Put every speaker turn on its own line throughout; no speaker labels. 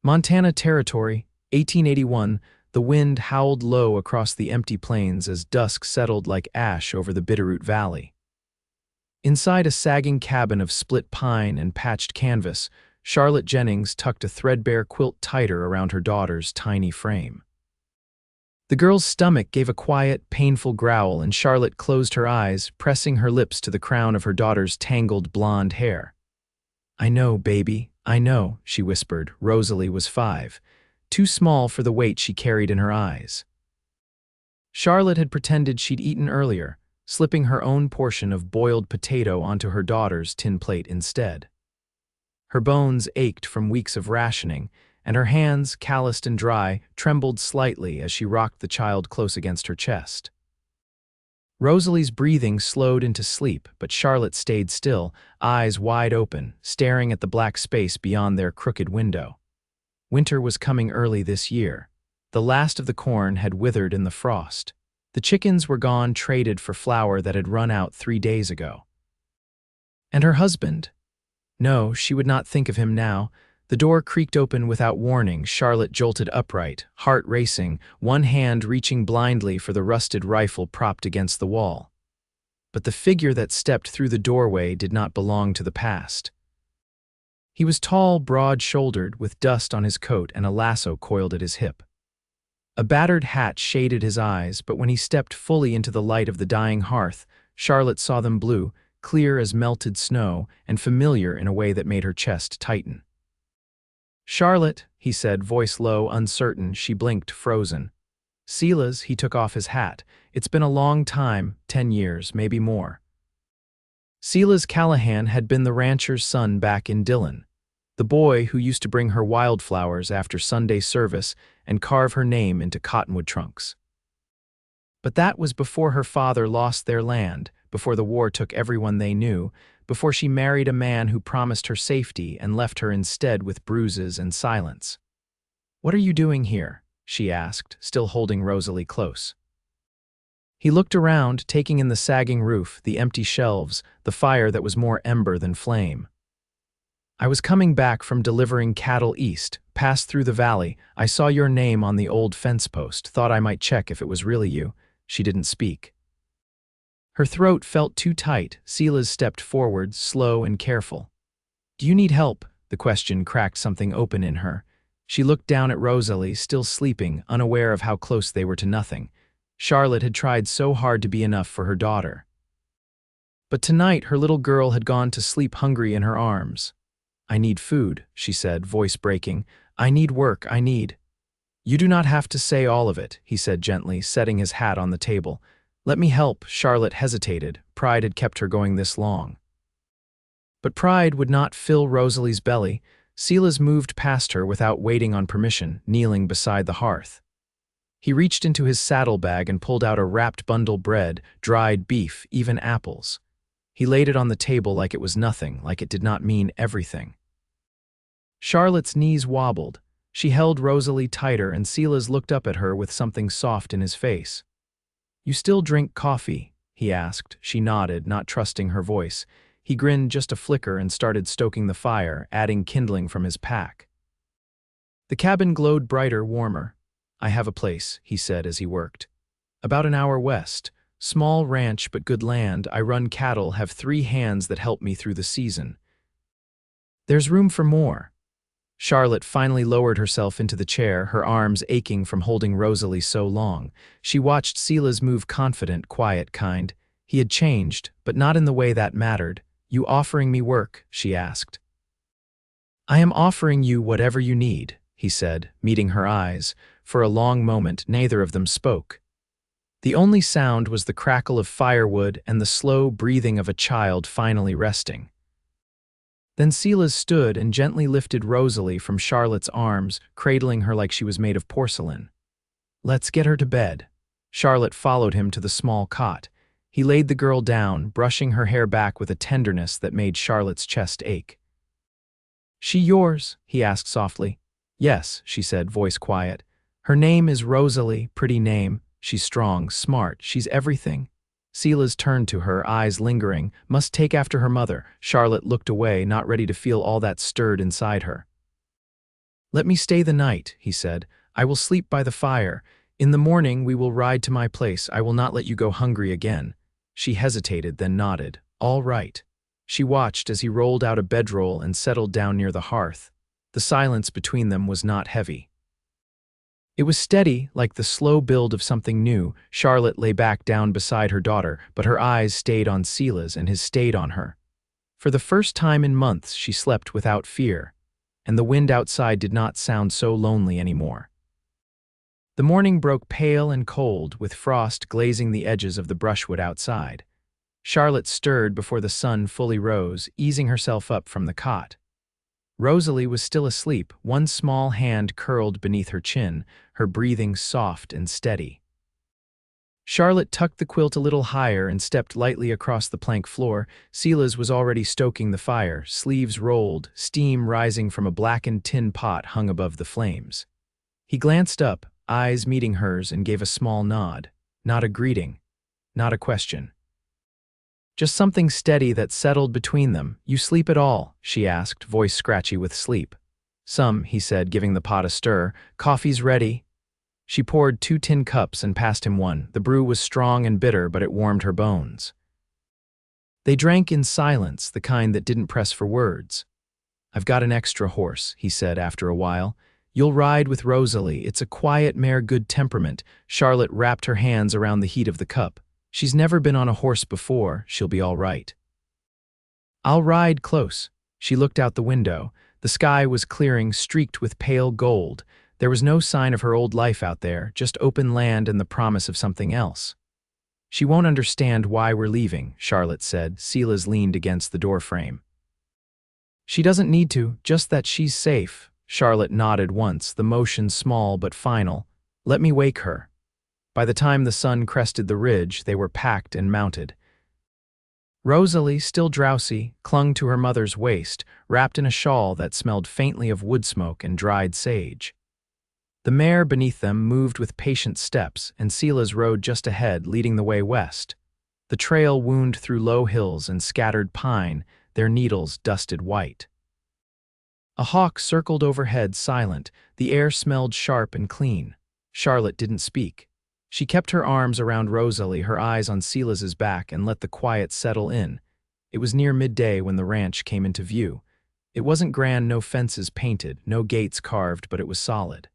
Montana Territory, 1881, the wind howled low across the empty plains as dusk settled like ash over the Bitterroot Valley. Inside a sagging cabin of split pine and patched canvas, Charlotte Jennings tucked a threadbare quilt tighter around her daughter's tiny frame. The girl's stomach gave a quiet, painful growl, and Charlotte closed her eyes, pressing her lips to the crown of her daughter's tangled blonde hair. "I know, baby, I know," she whispered. Rosalie was 5, too small for the weight she carried in her eyes. Charlotte had pretended she'd eaten earlier, slipping her own portion of boiled potato onto her daughter's tin plate instead. Her bones ached from weeks of rationing, and her hands, calloused and dry, trembled slightly as she rocked the child close against her chest. Rosalie's breathing slowed into sleep, but Charlotte stayed still, eyes wide open, staring at the black space beyond their crooked window. Winter was coming early this year. The last of the corn had withered in the frost. The chickens were gone, traded for flour that had run out 3 days ago. And her husband? No, she would not think of him now. The door creaked open without warning. Charlotte jolted upright, heart racing, one hand reaching blindly for the rusted rifle propped against the wall. But the figure that stepped through the doorway did not belong to the past. He was tall, broad-shouldered, with dust on his coat and a lasso coiled at his hip. A battered hat shaded his eyes, but when he stepped fully into the light of the dying hearth, Charlotte saw them blue, clear as melted snow, and familiar in a way that made her chest tighten. "Charlotte," he said, voice low, uncertain. She blinked, frozen. "Silas," he took off his hat. "It's been a long time, 10 years, maybe more." Silas Callahan had been the rancher's son back in Dillon, the boy who used to bring her wildflowers after Sunday service and carve her name into cottonwood trunks. But that was before her father lost their land, before the war took everyone they knew, before she married a man who promised her safety and left her instead with bruises and silence. "What are you doing here?" she asked, still holding Rosalie close. He looked around, taking in the sagging roof, the empty shelves, the fire that was more ember than flame. "I was coming back from delivering cattle east, passed through the valley. I saw your name on the old fence post, thought I might check if it was really you." She didn't speak. Her throat felt too tight. Silas stepped forward, slow and careful. "Do you need help?" The question cracked something open in her. She looked down at Rosalie, still sleeping, unaware of how close they were to nothing. Charlotte had tried so hard to be enough for her daughter. But tonight her little girl had gone to sleep hungry in her arms. "I need food," she said, voice breaking. "I need work, I need—" "You do not have to say all of it," he said gently, setting his hat on the table. "Let me help." Charlotte hesitated. Pride had kept her going this long. But pride would not fill Rosalie's belly. Silas moved past her without waiting on permission, kneeling beside the hearth. He reached into his saddlebag and pulled out a wrapped bundle bread, dried beef, even apples. He laid it on the table like it was nothing, like it did not mean everything. Charlotte's knees wobbled. She held Rosalie tighter, and Silas looked up at her with something soft in his face. "You still drink coffee?" he asked. She nodded, not trusting her voice. He grinned just a flicker and started stoking the fire, adding kindling from his pack. The cabin glowed brighter, warmer. "I have a place," he said as he worked. "About an hour west. Small ranch, but good land. I run cattle, have 3 hands that help me through the season. There's room for more." Charlotte finally lowered herself into the chair, her arms aching from holding Rosalie so long. She watched Silas move, confident, quiet, kind. He had changed, but not in the way that mattered. "You offering me work?" she asked. "I am offering you whatever you need," he said, meeting her eyes. For a long moment, neither of them spoke. The only sound was the crackle of firewood and the slow breathing of a child finally resting. Then Silas stood and gently lifted Rosalie from Charlotte's arms, cradling her like she was made of porcelain. "Let's get her to bed." Charlotte followed him to the small cot. He laid the girl down, brushing her hair back with a tenderness that made Charlotte's chest ache. "She yours?" he asked softly. "Yes," she said, voice quiet. "Her name is Rosalie, pretty name. She's strong, smart, she's everything." Silas turned to her, eyes lingering. Must take after her mother. Charlotte looked away, not ready to feel all that stirred inside her. "Let me stay the night," he said. "I will sleep by the fire. In the morning we will ride to my place. I will not let you go hungry again." She hesitated, then nodded. "All right." She watched as he rolled out a bedroll and settled down near the hearth. The silence between them was not heavy. It was steady, like the slow build of something new. Charlotte lay back down beside her daughter, but her eyes stayed on Silas and his stayed on her. For the first time in months she slept without fear, and the wind outside did not sound so lonely anymore. The morning broke pale and cold, with frost glazing the edges of the brushwood outside. Charlotte stirred before the sun fully rose, easing herself up from the cot. Rosalie was still asleep, one small hand curled beneath her chin, her breathing soft and steady. Charlotte tucked the quilt a little higher and stepped lightly across the plank floor. Silas was already stoking the fire, sleeves rolled, steam rising from a blackened tin pot hung above the flames. He glanced up, eyes meeting hers, and gave a small nod. Not a greeting, not a question. Just something steady that settled between them. "You sleep at all?" she asked, voice scratchy with sleep. "Some," he said, giving the pot a stir. "Coffee's ready." She poured 2 tin cups and passed him one. The brew was strong and bitter, but it warmed her bones. They drank in silence, the kind that didn't press for words. "I've got an extra horse," he said after a while. "You'll ride with Rosalie. It's a quiet mare, good temperament." Charlotte wrapped her hands around the heat of the cup. "She's never been on a horse before. She'll be all right." "I'll ride close." She looked out the window. The sky was clearing, streaked with pale gold. There was no sign of her old life out there, just open land and the promise of something else. "She won't understand why we're leaving," Charlotte said. Silas leaned against the doorframe. "She doesn't need to, just that she's safe." Charlotte nodded once, the motion small but final. "Let me wake her." By the time the sun crested the ridge, they were packed and mounted. Rosalie, still drowsy, clung to her mother's waist, wrapped in a shawl that smelled faintly of wood smoke and dried sage. The mare beneath them moved with patient steps, and Silas rode just ahead, leading the way west. The trail wound through low hills and scattered pine, their needles dusted white. A hawk circled overhead, silent. The air smelled sharp and clean. Charlotte didn't speak. She kept her arms around Rosalie, her eyes on Silas's back, and let the quiet settle in. It was near midday when the ranch came into view. It wasn't grand, no fences painted, no gates carved, but it was solid.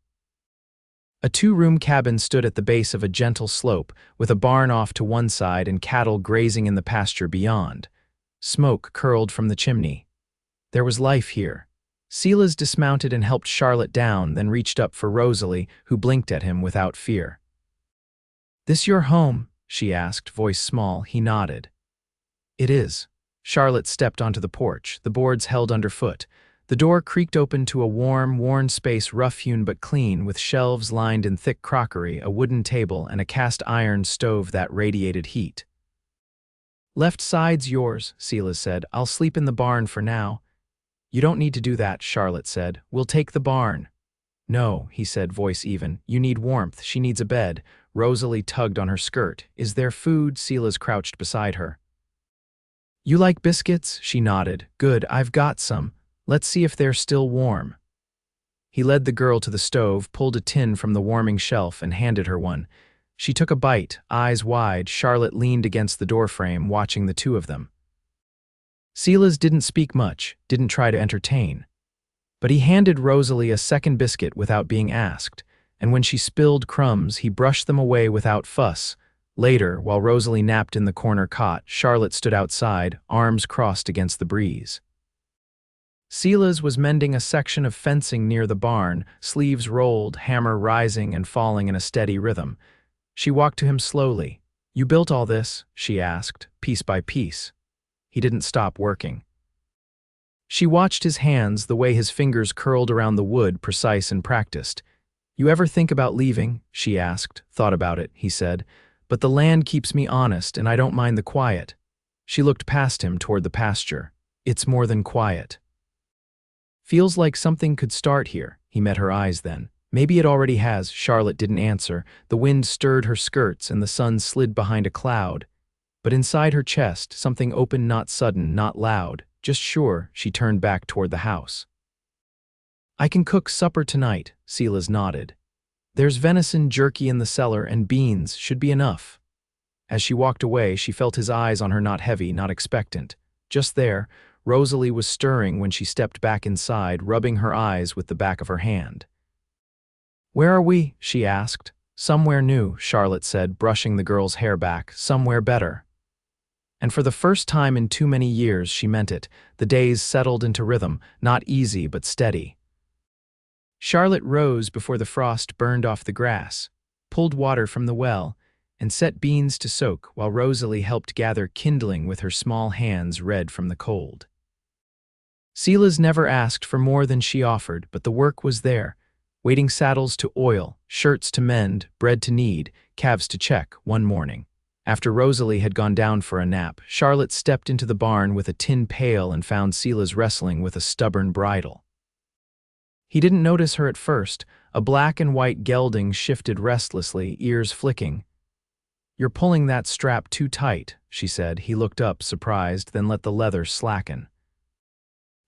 A 2-room cabin stood at the base of a gentle slope, with a barn off to one side and cattle grazing in the pasture beyond. Smoke curled from the chimney. There was life here. Silas dismounted and helped Charlotte down, then reached up for Rosalie, who blinked at him without fear. "This your home?" she asked, voice small. He nodded. "It is." Charlotte stepped onto the porch, the boards held underfoot. The door creaked open to a warm, worn space, rough-hewn but clean, with shelves lined in thick crockery, a wooden table, and a cast-iron stove that radiated heat. "Left side's yours," Silas said. "I'll sleep in the barn for now." "You don't need to do that," Charlotte said. "We'll take the barn." "No," he said, voice even. "You need warmth. She needs a bed." Rosalie tugged on her skirt. "Is there food?" Silas crouched beside her. "You like biscuits?" She nodded. "Good, I've got some. Let's see if they're still warm." He led the girl to the stove, pulled a tin from the warming shelf, and handed her one. She took a bite, eyes wide. Charlotte leaned against the doorframe, watching the two of them. Silas didn't speak much, didn't try to entertain. But he handed Rosalie a second biscuit without being asked, and when she spilled crumbs, he brushed them away without fuss. Later, while Rosalie napped in the corner cot, Charlotte stood outside, arms crossed against the breeze. Silas was mending a section of fencing near the barn, sleeves rolled, hammer rising and falling in a steady rhythm. She walked to him slowly. "You built all this?" she asked, piece by piece. He didn't stop working. She watched his hands, the way his fingers curled around the wood, precise and practiced. "You ever think about leaving?" she asked. "Thought about it," he said. "But the land keeps me honest, and I don't mind the quiet." She looked past him toward the pasture. "It's more than quiet. Feels like something could start here." He met her eyes then. "Maybe it already has." Charlotte didn't answer. The wind stirred her skirts and the sun slid behind a cloud. But inside her chest, something opened, not sudden, not loud, just sure. She turned back toward the house. I can cook supper tonight, Silas nodded. There's venison jerky in the cellar and beans should be enough. As she walked away, she felt his eyes on her, not heavy, not expectant. Just there, Rosalie was stirring when she stepped back inside, rubbing her eyes with the back of her hand. "Where are we?" she asked. "Somewhere new," Charlotte said, brushing the girl's hair back. "Somewhere better." And for the first time in too many years, she meant it. The days settled into rhythm, not easy but steady. Charlotte rose before the frost burned off the grass, pulled water from the well, and set beans to soak while Rosalie helped gather kindling with her small hands red from the cold. Silas never asked for more than she offered, but the work was there. Waiting saddles to oil, shirts to mend, bread to knead, calves to check. One morning, after Rosalie had gone down for a nap, Charlotte stepped into the barn with a tin pail and found Silas wrestling with a stubborn bridle. He didn't notice her at first. A black and white gelding shifted restlessly, ears flicking. "You're pulling that strap too tight," she said. He looked up, surprised, then let the leather slacken.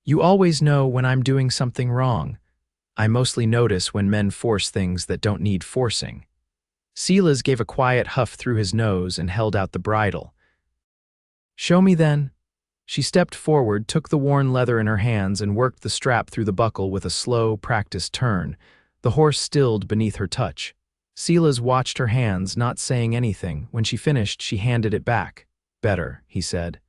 "You always know when I'm doing something wrong. I mostly notice when men force things that don't need forcing." Silas gave a quiet huff through his nose and held out the bridle. "Show me then." She stepped forward, took the worn leather in her hands, and worked the strap through the buckle with a slow, practiced turn. The horse stilled beneath her touch. Silas watched her hands, not saying anything. When she finished, she handed it back. "Better," he said.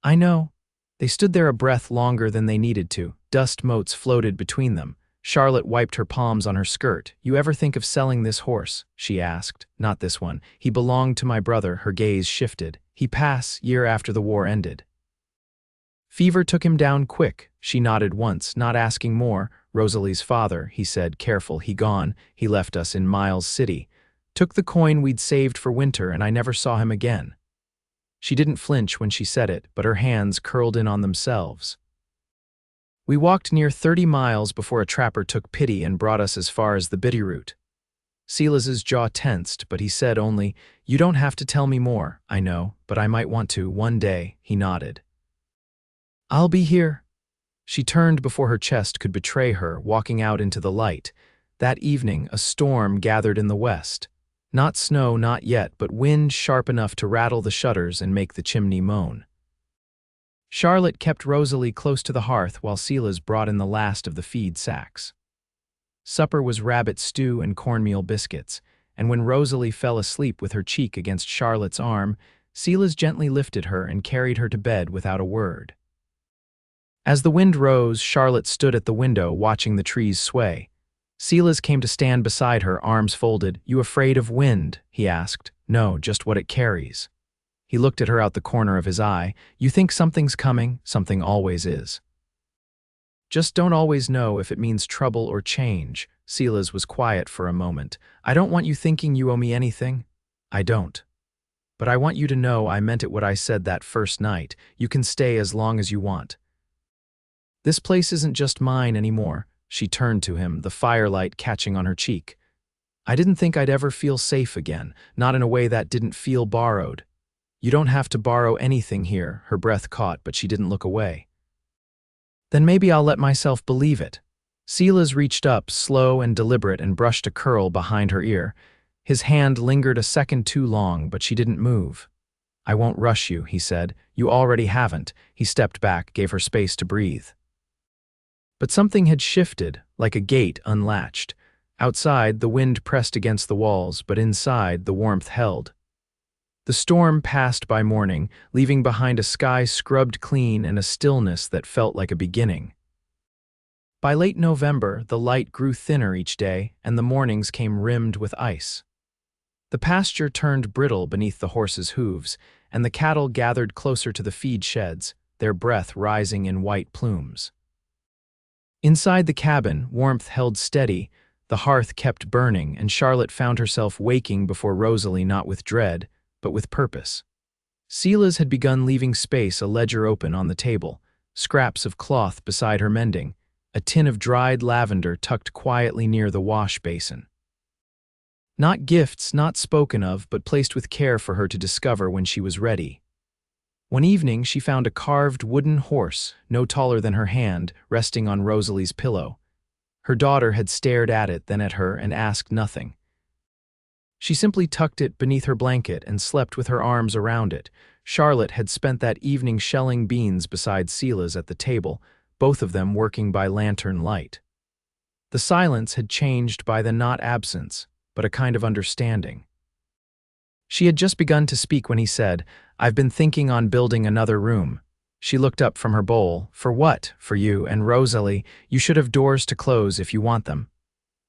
"I know." They stood there a breath longer than they needed to. Dust motes floated between them. Charlotte wiped her palms on her skirt. "You ever think of selling this horse?" she asked. "Not this one. He belonged to my brother." Her gaze shifted. "He passed year after the war ended. Fever took him down quick." She nodded once, not asking more. "Rosalie's father," he said, careful. "He gone. He left us in Miles City. Took the coin we'd saved for winter, and I never saw him again." She didn't flinch when she said it, but her hands curled in on themselves. "We walked near 30 miles before a trapper took pity and brought us as far as the Bitterroot." Silas's jaw tensed, but he said only, "You don't have to tell me more. I know, but I might want to, one day." He nodded. "I'll be here." She turned before her chest could betray her, walking out into the light. That evening, a storm gathered in the west. Not snow, not yet, but wind sharp enough to rattle the shutters and make the chimney moan. Charlotte kept Rosalie close to the hearth while Silas brought in the last of the feed sacks. Supper was rabbit stew and cornmeal biscuits, and when Rosalie fell asleep with her cheek against Charlotte's arm, Silas gently lifted her and carried her to bed without a word. As the wind rose, Charlotte stood at the window watching the trees sway. Silas came to stand beside her, arms folded. "You afraid of wind?" he asked. "No, just what it carries." He looked at her out the corner of his eye. "You think something's coming? Something always is. Just don't always know if it means trouble or change." Silas was quiet for a moment. "I don't want you thinking you owe me anything. I don't. But I want you to know I meant it what I said that first night. You can stay as long as you want. This place isn't just mine anymore." She turned to him, the firelight catching on her cheek. "I didn't think I'd ever feel safe again, not in a way that didn't feel borrowed. You don't have to borrow anything here." Her breath caught, but she didn't look away. "Then maybe I'll let myself believe it." Silas reached up, slow and deliberate, and brushed a curl behind her ear. His hand lingered a second too long, but she didn't move. "I won't rush you," he said. "You already haven't." He stepped back, gave her space to breathe. But something had shifted, like a gate unlatched. Outside, the wind pressed against the walls, but inside, the warmth held. The storm passed by morning, leaving behind a sky scrubbed clean and a stillness that felt like a beginning. By late November, the light grew thinner each day, and the mornings came rimmed with ice. The pasture turned brittle beneath the horses' hooves, and the cattle gathered closer to the feed sheds, their breath rising in white plumes. Inside the cabin, warmth held steady, the hearth kept burning, and Charlotte found herself waking before Rosalie, not with dread, but with purpose. Silas had begun leaving space, a ledger open on the table, scraps of cloth beside her mending, a tin of dried lavender tucked quietly near the wash basin. Not gifts, not spoken of, but placed with care for her to discover when she was ready. One evening, she found a carved wooden horse, no taller than her hand, resting on Rosalie's pillow. Her daughter had stared at it, then at her, and asked nothing. She simply tucked it beneath her blanket and slept with her arms around it. Charlotte had spent that evening shelling beans beside Silas at the table, both of them working by lantern light. The silence had changed by the not absence, but a kind of understanding. She had just begun to speak when he said, "I've been thinking on building another room." She looked up from her bowl. "For what? For you and Rosalie. You should have doors to close if you want them."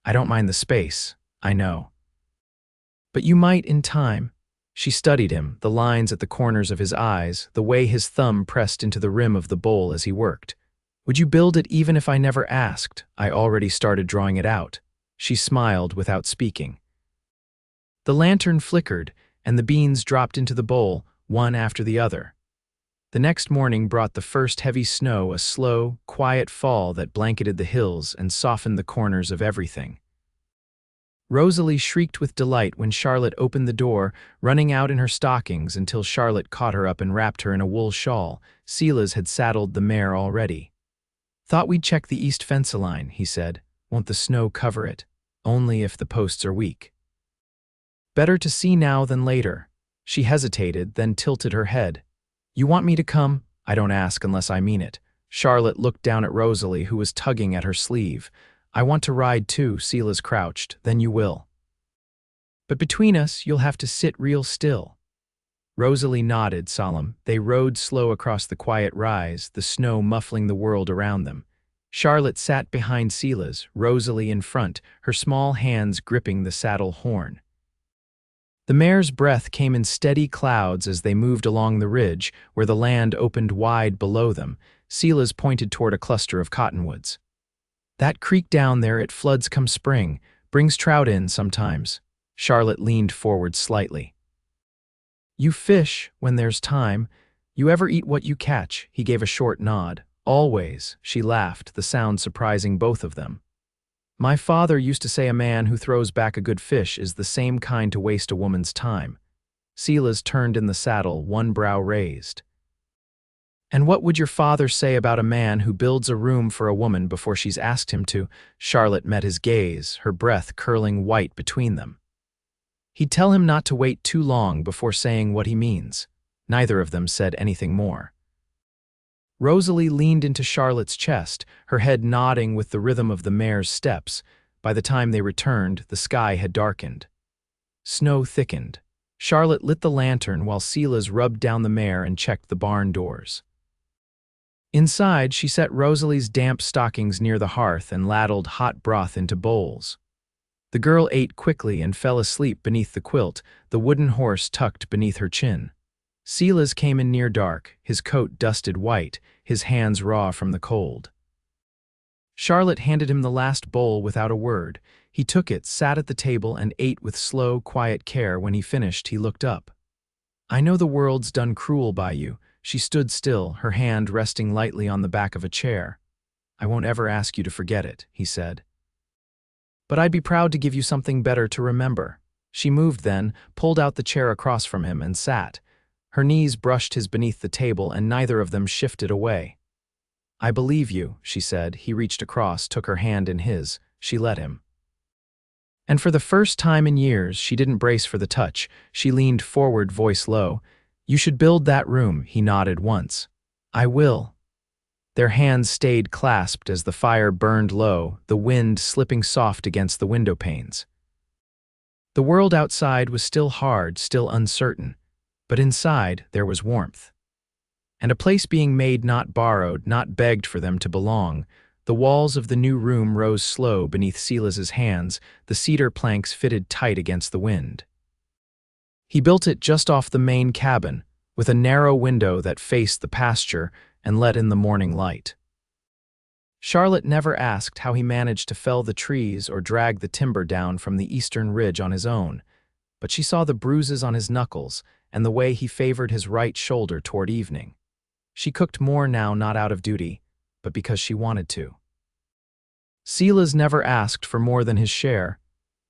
"I don't mind the space, I know." "But you might in time." She studied him, the lines at the corners of his eyes, the way his thumb pressed into the rim of the bowl as he worked. "Would you build it even if I never asked? I already started drawing it out." She smiled without speaking. The lantern flickered, and the beans dropped into the bowl, one after the other. The next morning brought the first heavy snow, a slow, quiet fall that blanketed the hills and softened the corners of everything. Rosalie shrieked with delight when Charlotte opened the door, running out in her stockings until Charlotte caught her up and wrapped her in a wool shawl. Silas had saddled the mare already. "Thought we'd check the east fence line," he said. "Won't the snow cover it? Only if the posts are weak." "Better to see now than later." She hesitated, then tilted her head. "You want me to come?" "I don't ask unless I mean it." Charlotte looked down at Rosalie, who was tugging at her sleeve. "I want to ride too," Silas crouched. "Then you will. But between us, you'll have to sit real still." Rosalie nodded, solemn. They rode slow across the quiet rise, the snow muffling the world around them. Charlotte sat behind Silas, Rosalie in front, her small hands gripping the saddle horn. The mare's breath came in steady clouds as they moved along the ridge, where the land opened wide below them. Silas pointed toward a cluster of cottonwoods. "That creek down there, it floods come spring, brings trout in sometimes." Charlotte leaned forward slightly. "You fish when there's time. You ever eat what you catch?" He gave a short nod. "Always," she laughed, the sound surprising both of them. "My father used to say a man who throws back a good fish is the same kind to waste a woman's time." Silas turned in the saddle, one brow raised. "And what would your father say about a man who builds a room for a woman before she's asked him to?" Charlotte met his gaze, her breath curling white between them. "He'd tell him not to wait too long before saying what he means." Neither of them said anything more. Rosalie leaned into Charlotte's chest, her head nodding with the rhythm of the mare's steps. By the time they returned, the sky had darkened. Snow thickened. Charlotte lit the lantern while Silas rubbed down the mare and checked the barn doors. Inside, she set Rosalie's damp stockings near the hearth and ladled hot broth into bowls. The girl ate quickly and fell asleep beneath the quilt, the wooden horse tucked beneath her chin. Silas came in near dark, his coat dusted white, his hands raw from the cold. Charlotte handed him the last bowl without a word. He took it, sat at the table, and ate with slow, quiet care. When he finished, he looked up. "I know the world's done cruel by you." She stood still, her hand resting lightly on the back of a chair. "I won't ever ask you to forget it," he said. "But I'd be proud to give you something better to remember." She moved then, pulled out the chair across from him, and sat. Her knees brushed his beneath the table, and neither of them shifted away. "I believe you," she said. He reached across, took her hand in his. She let him. And for the first time in years, she didn't brace for the touch. She leaned forward, voice low. "You should build that room," he nodded once. "I will." Their hands stayed clasped as the fire burned low, the wind slipping soft against the window panes. The world outside was still hard, still uncertain, but inside there was warmth. And a place being made, not borrowed, not begged for them to belong. The walls of the new room rose slow beneath Silas's hands, the cedar planks fitted tight against the wind. He built it just off the main cabin, with a narrow window that faced the pasture and let in the morning light. Charlotte never asked how he managed to fell the trees or drag the timber down from the eastern ridge on his own, but she saw the bruises on his knuckles and the way he favored his right shoulder toward evening. She cooked more now, not out of duty, but because she wanted to. Silas never asked for more than his share,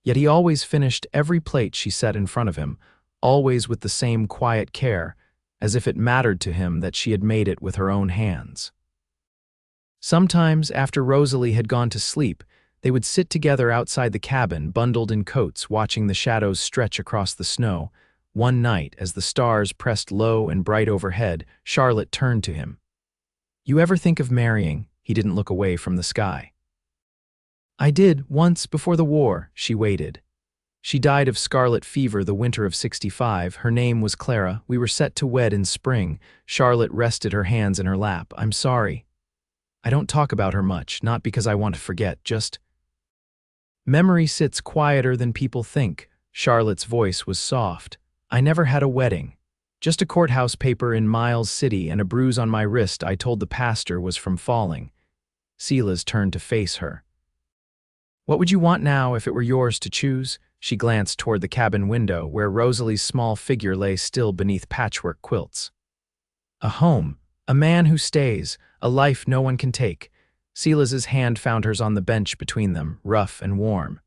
yet he always finished every plate she set in front of him, always with the same quiet care, as if it mattered to him that she had made it with her own hands. Sometimes, after Rosalie had gone to sleep, they would sit together outside the cabin, bundled in coats, watching the shadows stretch across the snow. One night, as the stars pressed low and bright overhead, Charlotte turned to him. "You ever think of marrying?" He didn't look away from the sky. "I did, once, before the war," she waited. "She died of scarlet fever the winter of '65. Her name was Clara. We were set to wed in spring." Charlotte rested her hands in her lap. "I'm sorry. I don't talk about her much, not because I want to forget, just—" "Memory sits quieter than people think." Charlotte's voice was soft. "I never had a wedding. Just a courthouse paper in Miles City and a bruise on my wrist I told the pastor was from falling." Silas turned to face her. "What would you want now if it were yours to choose?" She glanced toward the cabin window, where Rosalie's small figure lay still beneath patchwork quilts. "A home, a man who stays, a life no one can take." Silas's hand found hers on the bench between them, rough and warm.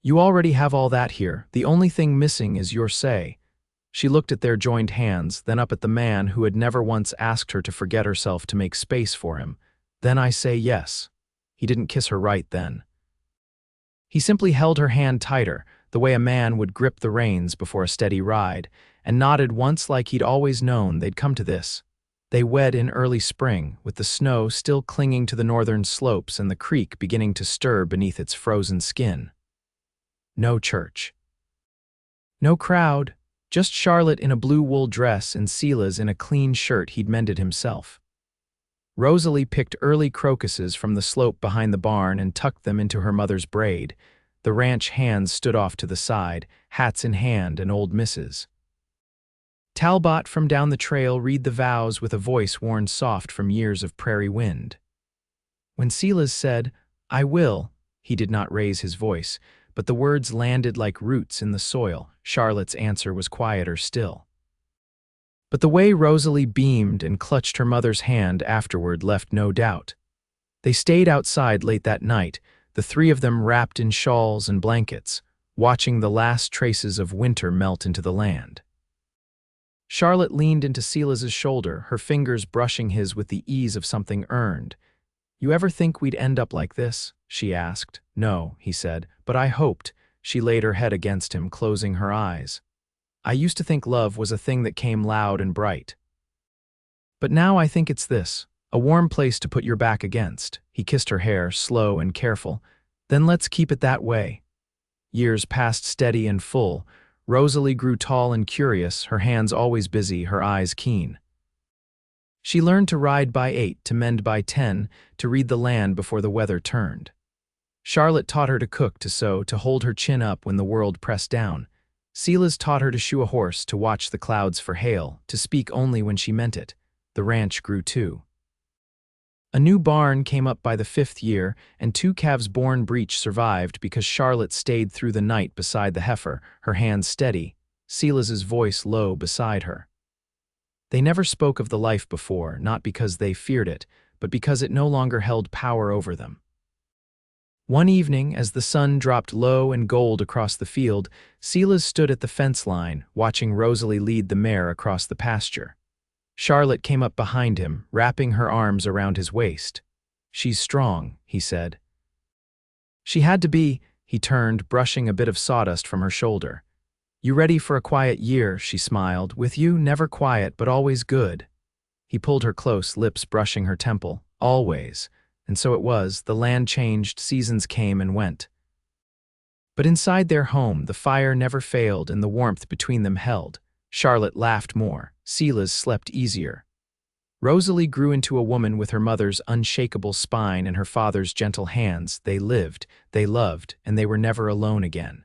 "You already have all that here. The only thing missing is your say." She looked at their joined hands, then up at the man who had never once asked her to forget herself to make space for him. "Then I say yes." He didn't kiss her right then. He simply held her hand tighter, the way a man would grip the reins before a steady ride, and nodded once like he'd always known they'd come to this. They wed in early spring, with the snow still clinging to the northern slopes and the creek beginning to stir beneath its frozen skin. No church. No crowd, just Charlotte in a blue wool dress and Silas in a clean shirt he'd mended himself. Rosalie picked early crocuses from the slope behind the barn and tucked them into her mother's braid. The ranch hands stood off to the side, hats in hand and old misses. Talbot from down the trail read the vows with a voice worn soft from years of prairie wind. When Silas said, "I will," he did not raise his voice, but the words landed like roots in the soil. Charlotte's answer was quieter still. But the way Rosalie beamed and clutched her mother's hand afterward left no doubt. They stayed outside late that night, the three of them wrapped in shawls and blankets, watching the last traces of winter melt into the land. Charlotte leaned into Silas's shoulder, her fingers brushing his with the ease of something earned. "You ever think we'd end up like this?" she asked. "No," he said, "but I hoped." She laid her head against him, closing her eyes. "I used to think love was a thing that came loud and bright. But now I think it's this, a warm place to put your back against." He kissed her hair, slow and careful. "Then let's keep it that way." Years passed steady and full. Rosalie grew tall and curious, her hands always busy, her eyes keen. She learned to ride by 8, to mend by 10, to read the land before the weather turned. Charlotte taught her to cook, to sew, to hold her chin up when the world pressed down. Silas taught her to shoe a horse, to watch the clouds for hail, to speak only when she meant it. The ranch grew too. A new barn came up by the 5th year, and 2 calves born breech survived because Charlotte stayed through the night beside the heifer, her hands steady, Silas's voice low beside her. They never spoke of the life before, not because they feared it, but because it no longer held power over them. One evening, as the sun dropped low and gold across the field, Silas stood at the fence line, watching Rosalie lead the mare across the pasture. Charlotte came up behind him, wrapping her arms around his waist. "She's strong," he said. "She had to be," he turned, brushing a bit of sawdust from her shoulder. "You ready for a quiet year?" she smiled. "With you, never quiet, but always good." He pulled her close, lips brushing her temple. "Always." And so it was, the land changed, seasons came and went. But inside their home, the fire never failed and the warmth between them held. Charlotte laughed more. Silas slept easier. Rosalie grew into a woman with her mother's unshakable spine and her father's gentle hands. They lived, they loved, and they were never alone again.